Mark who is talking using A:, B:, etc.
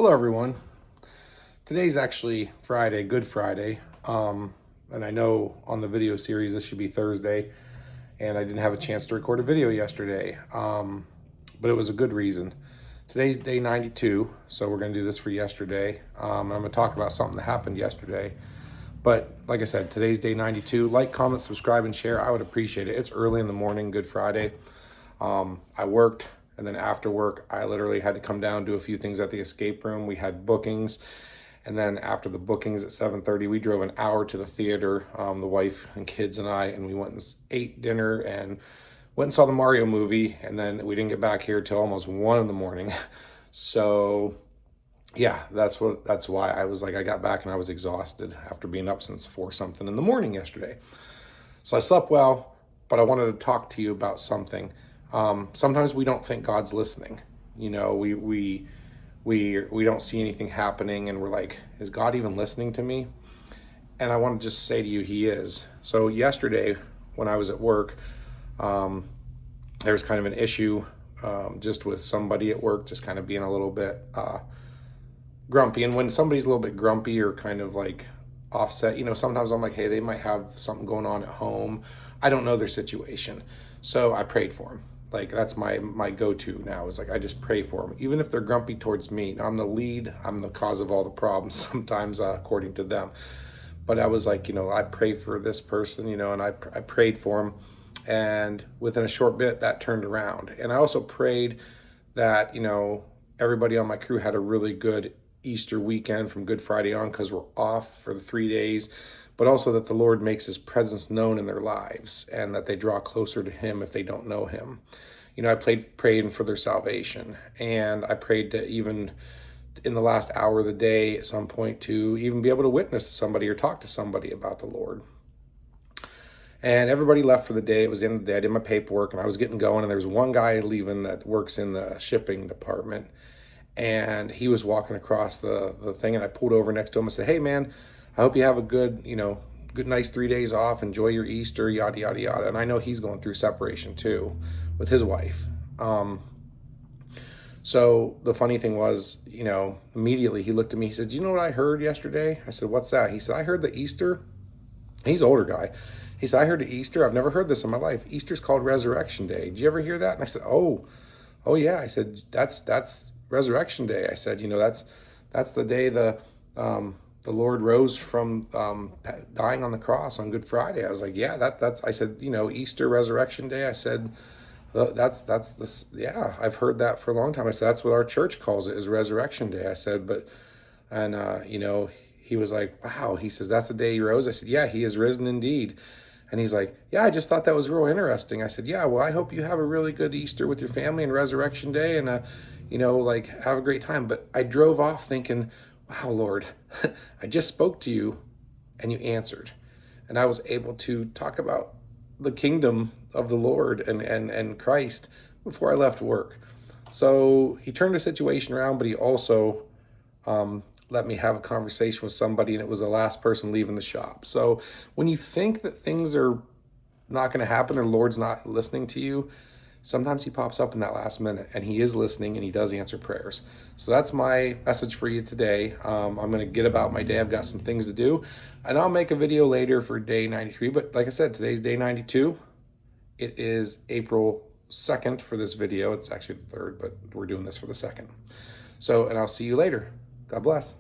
A: Hello everyone. Today's actually Friday, Good Friday. And I know on the video series this should be Thursday, and I didn't have a chance to record a video yesterday. But it was a good reason. Today's day 92, so we're gonna do this for yesterday. I'm gonna talk about something that happened yesterday. But like I said, today's day 92. Like, comment, subscribe, and share. I would appreciate it. It's early in the morning, Good Friday. I worked, and then after work, I literally had to come down, do a few things at the escape room. We had bookings, and then after the bookings at 7:30, we drove an hour to the theater, the wife and kids and I, and we went and ate dinner and went and saw the Mario movie, and then we didn't get back here till almost 1 in the morning. So yeah, that's why I was like, I got back and I was exhausted after being up since 4 something in the morning yesterday. So I slept well, but I wanted to talk to you about something. Sometimes we don't think God's listening. You know, we don't see anything happening, and we're like, is God even listening to me? And I want to just say to you, He is. So yesterday, when I was at work, there was kind of an issue just with somebody at work, just kind of being a little bit grumpy. And when somebody's a little bit grumpy or kind of like offset, you know, sometimes I'm like, hey, they might have something going on at home. I don't know their situation. So I prayed for them. Like, that's my go-to now, is like, I just pray for them, even if they're grumpy towards me. I'm the lead, I'm the cause of all the problems sometimes, according to them. But I was like, you know, I pray for this person, you know, and I prayed for him, and within a short bit that turned around. And I also prayed that, you know, everybody on my crew had a really good Easter weekend from Good Friday on, because we're off for the 3 days, but also that the Lord makes His presence known in their lives, and that they draw closer to Him if they don't know Him. You know, I prayed for their salvation, and I prayed to, even in the last hour of the day at some point, to even be able to witness to somebody or talk to somebody about the Lord. And everybody left for the day. It was the end of the day. I did my paperwork and I was getting going, and there was one guy leaving that works in the shipping department, and he was walking across the thing, and I pulled over next to him and said, hey man, I hope you have a good, you know, good, nice 3 days off. Enjoy your Easter, yada, yada, yada. And I know he's going through separation too with his wife. So the funny thing was, you know, immediately he looked at me, he said, you know what I heard yesterday? I said, what's that? He said, I heard that Easter, he's an older guy. He said, I heard that Easter, I've never heard this in my life. Easter's called Resurrection Day. Did you ever hear that? And I said, oh yeah. I said, that's Resurrection Day. I said, you know, that's the day the Lord rose from dying on the cross on Good Friday. I was like, yeah, that's. I said, you know, Easter, Resurrection Day. I said, that's this. Yeah, I've heard that for a long time. I said, that's what our church calls it, is Resurrection Day. I said, but, and you know, he was like, wow. He says, that's the day He rose. I said, yeah, He is risen indeed. And he's like, yeah, I just thought that was real interesting. I said, yeah, well, I hope you have a really good Easter with your family and Resurrection Day, and you know, like, have a great time. But I drove off thinking, wow, Lord, I just spoke to you and you answered. And I was able to talk about the kingdom of the Lord and Christ before I left work. So He turned the situation around, but He also let me have a conversation with somebody, and it was the last person leaving the shop. So when you think that things are not going to happen, or the Lord's not listening to you, sometimes He pops up in that last minute, and He is listening, and He does answer prayers. So that's my message for you today. I'm going to get about my day. I've got some things to do, and I'll make a video later for day 93. But like I said, today's day 92. It is April 2nd for this video. It's actually the 3rd, but we're doing this for the 2nd. So, and I'll see you later. God bless.